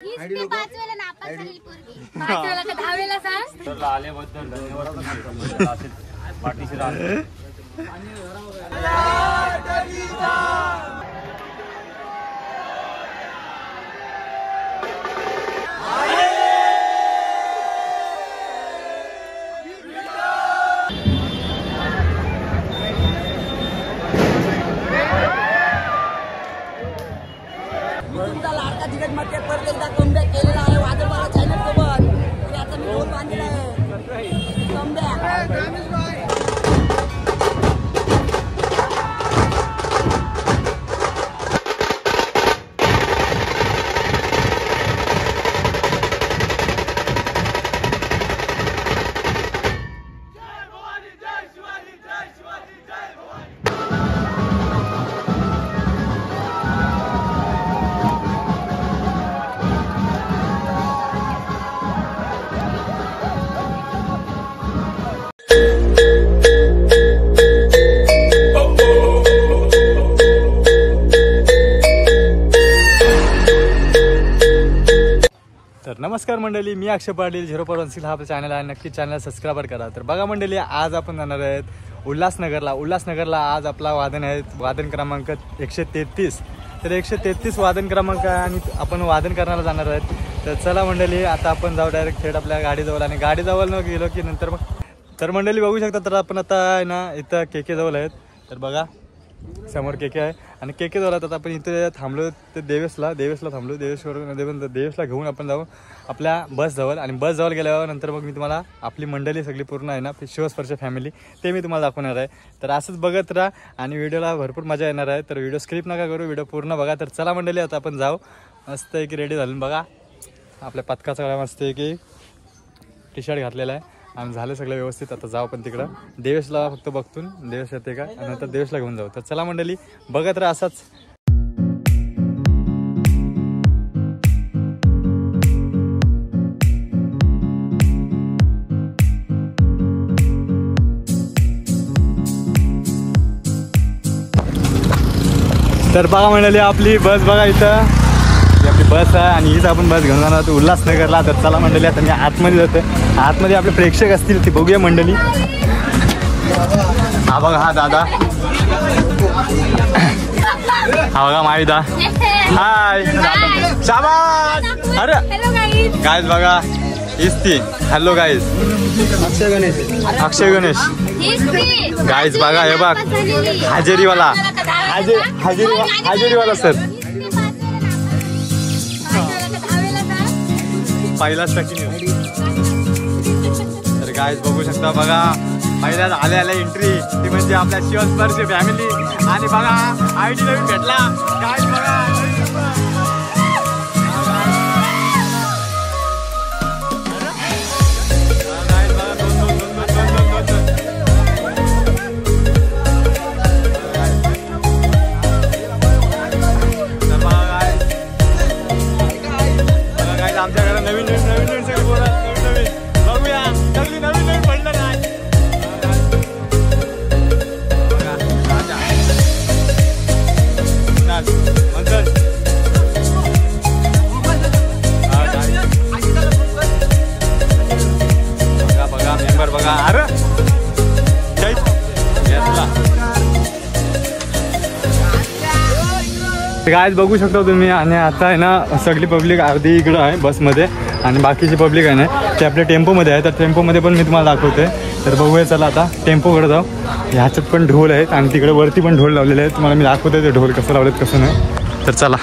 5 वेळा नापास झालेली पोरगी 5 वेळा का 10 वेळा सांग. तर आल्याबद्दल धन्यवाद. असेच पाठीशी राहा. तुमचा लाडका जिगत मध्ये परत एकदा कमबॅक केलेला आहे वादळवाला चॅनल सोबत. आता मी ढोल बांधलेला आहे कमबॅक. तर नमस्कार मंडळी, मी अक्षय पाटील 0.16 हा आपला चॅनल आहे. नक्की चॅनल सबस्क्राईब करा. तर बघा मंडळी, आज आपण जाणार आहेत उल्हासनगरला. आज आपला वादन आहे वादन क्रमांक 133. तर 133 वादन क्रमांक आहे आणि आपण वादन करण्याला जाणार आहेत. तर चला मंडळी, आता आपण जाऊ डायरेक्ट थेट आपल्या गाडीजवळ. आणि गाडीजवळ न गेलो की नंतर मग तर मंडळी बघू शकता. तर आपण आता आहे ना इथं केके जवळ आहेत. तर बघा समोर केके आहे आणि केके जवळ आता आपण इथे थांबलो. तर देवेशला थांबलो. देवेशला घेऊन आपण जाऊ आपल्या बसजवळ. आणि बसजवळ गेल्यावर नंतर मग मी तुम्हाला आपली मंडळी सगळी पूर्ण आहे ना शिवस्पर्श फॅमिली ते मी तुम्हाला दाखवणार आहे. तर असंच बघत राहा आणि व्हिडिओला भरपूर मजा येणार आहे. तर व्हिडिओ स्किप नका करू, व्हिडिओ पूर्ण बघा. तर चला मंडळी, आता आपण जाऊ. मस्त आहे की रेडी झालं बघा. आपल्या पथकाचा गळा मस्त आहे की टी शर्ट घातलेला आहे आणि झालं सगळं व्यवस्थित. आता जाऊ पण तिकडं देवेशला फक्त बघतून देवेश येते का आणि नंतर देवेशला घेऊन जाऊ. तर चला मंडळी, बघत राहा असाच. तर बघा मंडळी, आपली बस बघा इथं आपली बस आहे आणि हीच आपण बस घेऊन जाणार उल्हासनगरला. तर चला मंडळी, आता मी आतमध्ये जातो. आतमध्ये आपले प्रेक्षक असतील ते बघूया मंडळी. हा बघा, हा दादा, हा बघा माईदा. हाय शाबास. अरे गाईज बघा, हीच ती. हॅलो गाईज, अक्षय गणेश गाईज बघा. हे बघ हजेरीवाला सर पहिलाच टक्की. तर गाईज बघू शकता बघा, पहिल्याच आल्या एंट्री ती म्हणजे आपल्या शिवस्पर्श फॅमिली. आणि बघा आयडी नवीन भेटला गाईज बघा. आमच्याकडे नवीन सगळं बोला. नवीन बघूया सगळी नवीन पडलं नाही. बघा मेंबर बघा. अरे गाईज बघू शकता तुम्ही. आणि आता आहे ना सगळी पब्लिक अर्धी इकडं आहे बसमध्ये आणि बाकीची पब्लिक आहे ना ते आपल्या टेम्पोमध्ये आहे. तर टेम्पोमध्ये पण मी तुम्हाला दाखवते. तर बघूया चला आता टेम्पोकडे जाऊ. ह्याच्यात पण ढोल आहेत आणि तिकडे वरती पण ढोल लावलेले आहेत. तुम्हाला मी दाखवते ते ढोल कसं लावलेत कसं नाही. तर चला.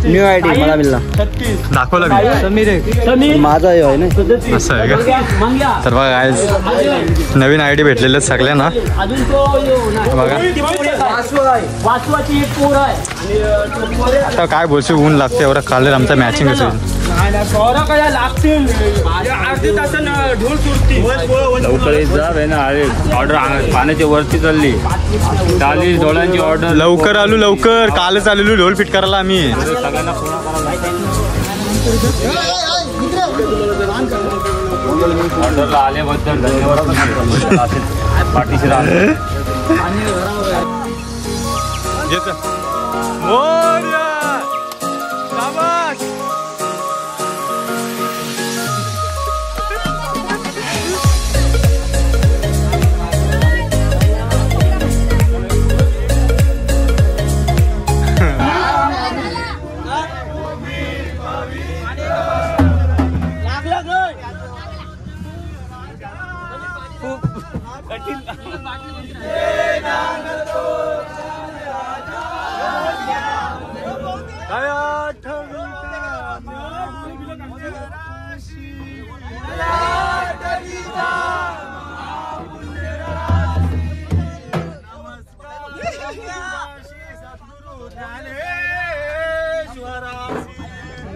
न्यू आयडी मला मिळाला, दाखवला माझा आहे ना. असं आहे का? तर बघा गाईज नवीन आयडी भेटलेले सगळ्यांना बघा. आता काय बोलशील, ऊन लागते एवढा. काल आमचा मॅचिंग असेल. ऑर्डर पाण्याच्या वरती चालली. 40 ढोलांची ऑर्डर. लवकर आलो, लवकर. कालच आलेलो ढोल फिट करायला आम्ही. सगळ्यांना ऑर्डरला आल्याबद्दल धन्यवाद. पाठीशी राहतो. घेत मोरया शाबास.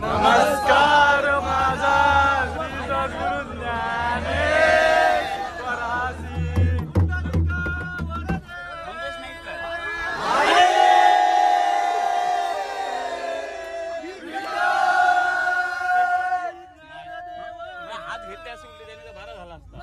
नमस्कार माझा श्री सद्गुरु हात घेतले असे उलटे त्याने तर भारा झाला असता.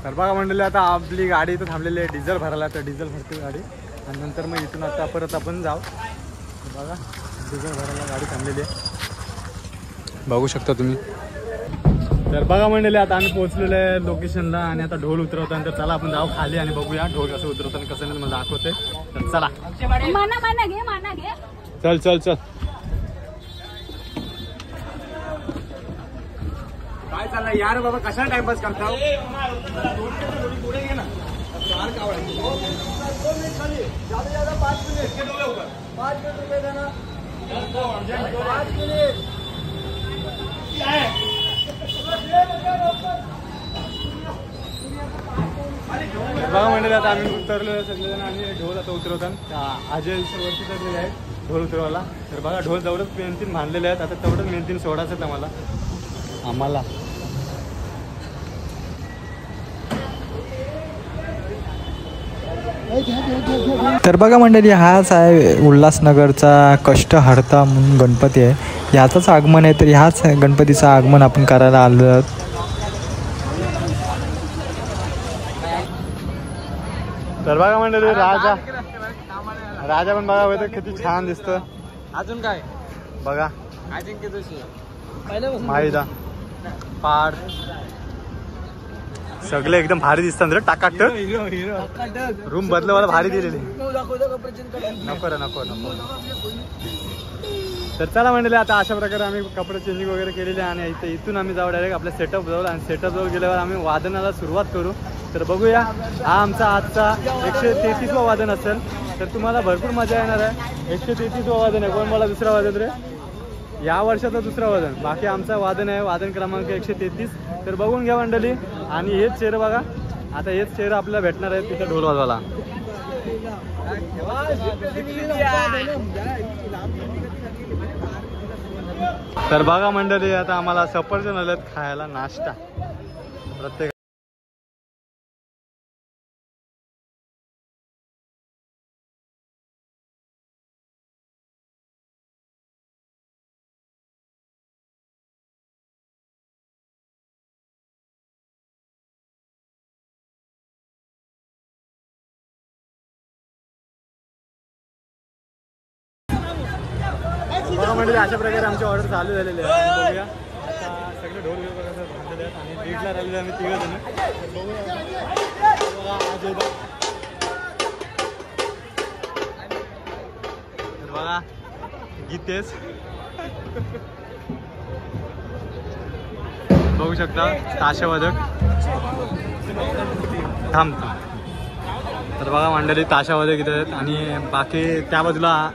तर बघा मंडळी, आता आपली गाडी इथं थांबलेली आहे डिझेल भरायला. तर डिझेल भरते गाडी आणि नंतर मग इथून आता परत आपण जाऊ. बघा डिझेल भरायला गाडी थांबलेली आहे, बघू शकता तुम्ही. तर बघा मंडळी, आता आम्ही पोहोचलेलो आहे लोकेशनला आणि आता ढोल उतरवताना. तर चला आपण जाऊ खाली आणि बघूया ढोल कसं उतरवताना, कसं नाही मला दाखवते. तर चला माना घे. चल चल चल. काय चाललंय यार बाबा, कशाला टाइमपास करता. बघा मंडळी, आता आम्ही उतरलो सगळेजण आणि ढोल आता उतरवताना अजय वरती चढलेले आहेत ढोल उतरवायला. तर बघा ढोल जवळच मेन बांधलेले आहेत. आता तेवढंच मेन सोडायचं आहेत आम्हाला. तर बघा मंडळी, हाच आहे उल्हासनगरचा कष्टहर्ता म्हणून गणपती आहे. ह्याचंच आगमन आहे. तर ह्याच गणपतीचं आगमन आपण करायला आलो आहोत. तर बघा मंडळी, राजा पण बघा किती छान दिसतं. अजून काय बघा अजिंक्य जोशी माहिदा पार सगळे एकदम भारी दिसतात रे. टाकाट रूम बदलवायला भारी दिलेली. नको रे नको. तर चला मंडळी, आता अशा प्रकारे आम्ही कपडे चेंजिंग वगैरे केलेले आणि इथून आम्ही जाऊ डायरेक्ट आपल्या सेटअप जवळ. आणि सेटअप जवळ गेल्यावर आम्ही वादनाला सुरुवात करू. तर बघूया, हा आमचा आजचा 133वा वादन असेल. तर तुम्हाला भरपूर मजा येणार आहे. 133वा वादन आहे. कोण मला दुसरा वादन रे. या वर्षाचं दुसरं वादन. बाकी आमचं वादन आहे वादन क्रमांक 133. तर बघून घ्या मंडळी. आणि हेच चेहरे बघा, आता हेच चेहरे आपल्याला भेटणार आहेत तिथं ढोल वाजवायला. तर बघा मंडळी, आता आम्हाला सफरचंद आलेत खायला नाश्ता प्रत्येक. बघा म्हणजे अशा प्रकारे आमची ऑर्डर चालू झालेली आहे. बघूया आता सगळे ढोल घेऊन बघा भांडलेले आहेत आणि दीडला राहिलेले आम्ही 3 जण. तर बघा गीतेश बघू शकता ताशावादक थांब. तर बघा मंडळी ताशावादक इथे आहेत आणि बाकी त्या बाजूला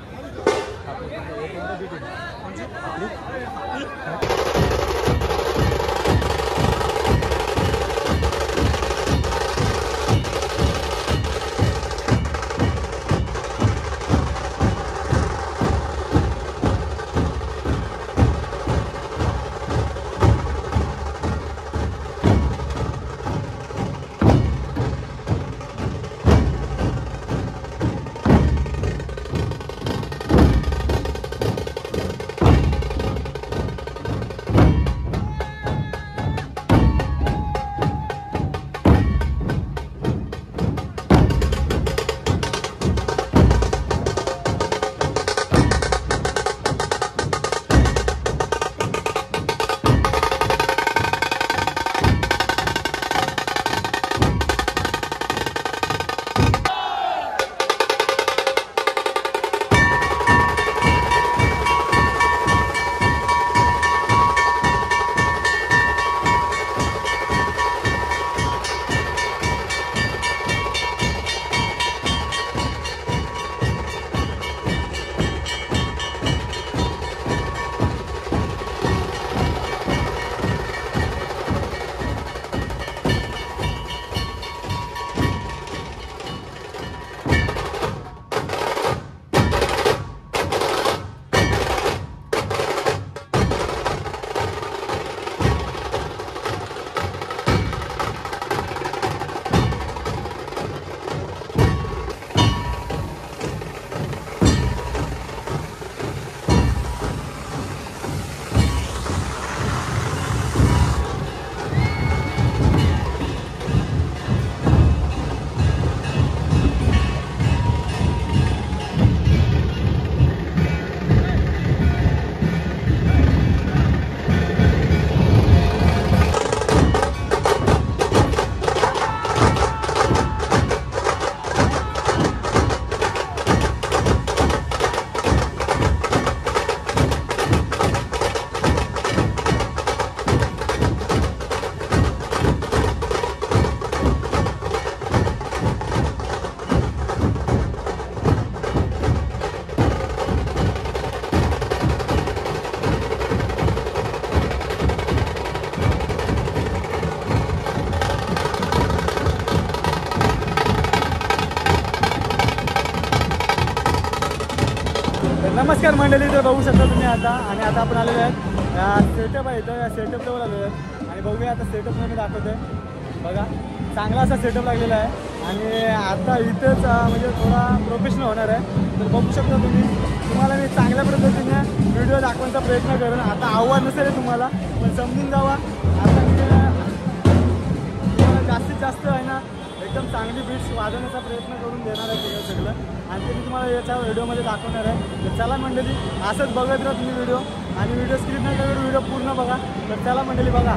नमस्कार मंडळी. तर बघू शकता तुम्ही आता. आणि आता आपण आलेलो आहेत सेटअप आहे इथं. या सेटअप जवळ आलेलो आहे आणि बघूया आता सेटअप मी दाखवतोय. बघा चांगला असा सेटअप लागलेला आहे आणि आता इथेच म्हणजे थोडा प्रोफेशनल होणार आहे. तर बघू शकता तुम्ही. तुम्हाला मी चांगल्या पद्धतीने व्हिडिओ दाखवण्याचा प्रयत्न करेन. आता आव्हान नसेल तुम्हाला पण समजून जावा. आता मी तुम्हाला जास्तीत जास्त आहे ना एकदम चांगली बीट्स वाजवण्याचा प्रयत्न करून देणार आहे सगळं. आणि ते मी तुम्हाला याच्या व्हिडिओमध्ये दाखवणार आहे. तर चला मंडळी असंच बघत राहा तुम्ही व्हिडिओ. आणि व्हिडिओ स्क्रिप्ट नाही करून व्हिडिओ पूर्ण बघा. तर चला मंडळी बघा.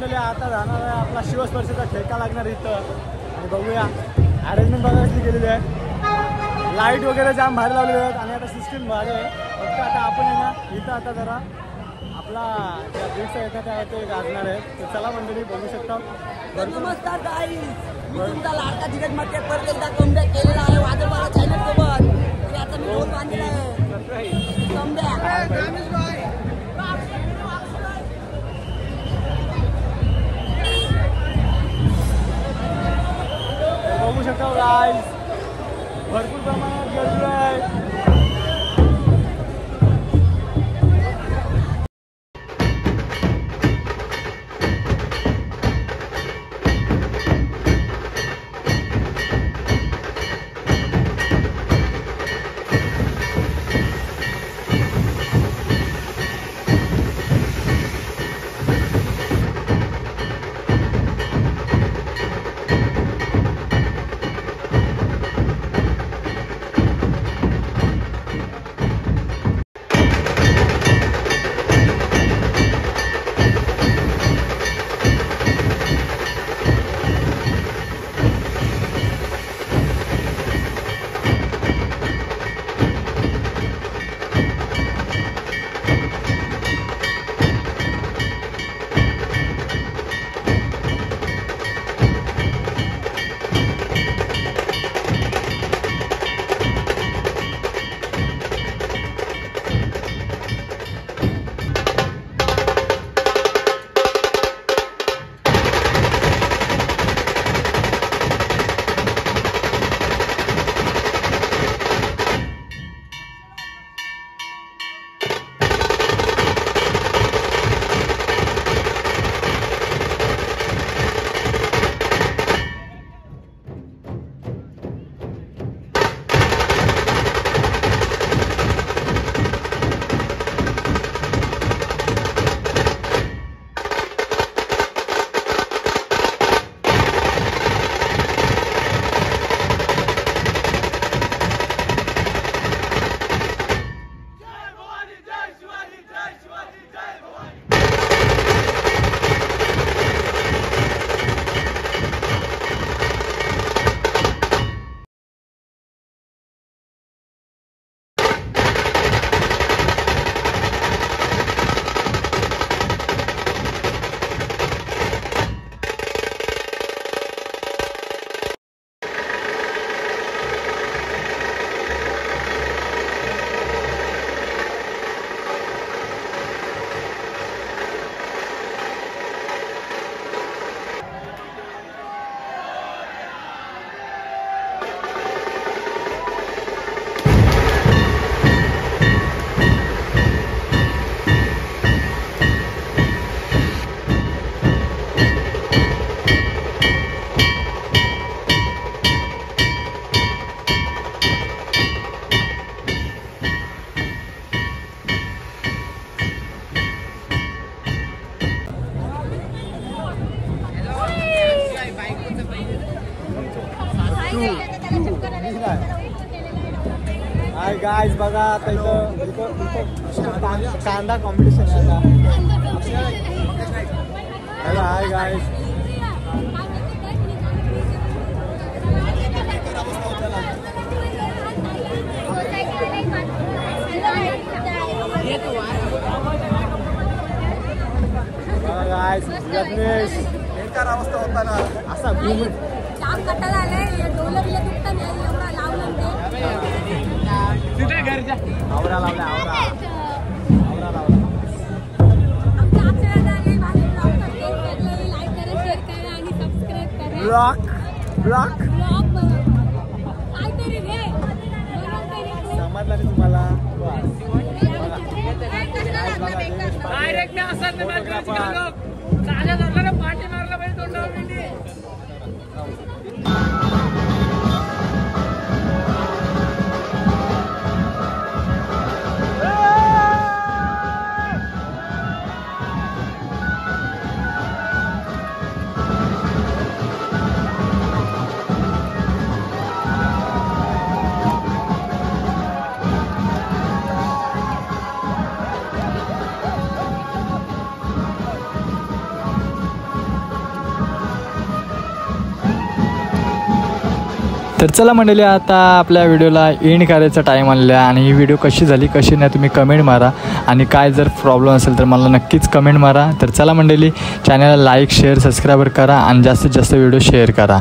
मंडळी आता जाणार आहे आपला शिवस्पर्शचा ठेका लागणार इथं आणि बघूया अरेंजमेंट बघा कशी केलेली आहे. लाईट वगैरे जाम भारी लावलेले आहेत आणि आता सिस्टीम भारी आहे. फक्त आता आपण आहे ना इथं आता जरा आपला ज्या बीट्स आहेत त्या ते गाजणार आहेत. तर चला मंडळी बघू शकता. नमस्कार गाईज, मी तुमचा लाडका धीरज मध्ये परत एकदा कमबॅक केलेला आहे वादळवाला चॅनल सोबत. तरी आता मी ढोल बांधलेला आहे. कमबॅक बघू शकता गाईज भरपूर प्रमाणात गर्दी आहे. हाय गाईज बघा आता इथं कांदा कॉम्पिटिशन आहे आता. हाय गाईज गाईज रत्नेश बेकार अवस्था होता ना असा घुम काम कटाला आलाय डोलं बिलं दुखतं नाही एवढा लावलं ते आवरा लावला आवरा लावला आमच्या चॅनलला लाईक करा शेअर करा आणि सबस्क्राईब करा. ब्लॉक काहीतरी रे समजलं नाही तुम्हाला. डायरेक्ट असं पाठी मारला पाहिजे तोंडावर. तर चला मंडळी, आता आपल्या व्हिडिओला एंड करायचा टाईम आलेला आहे. आणि ही व्हिडिओ कशी झाली कशी नाही तुम्ही कमेंट मारा. आणि काय जर प्रॉब्लेम असेल तर मला नक्कीच कमेंट मारा. तर चला मंडळी, चॅनलला लाईक शेअर सबस्क्राईब करा आणि जास्तीत जास्त व्हिडिओ शेअर करा.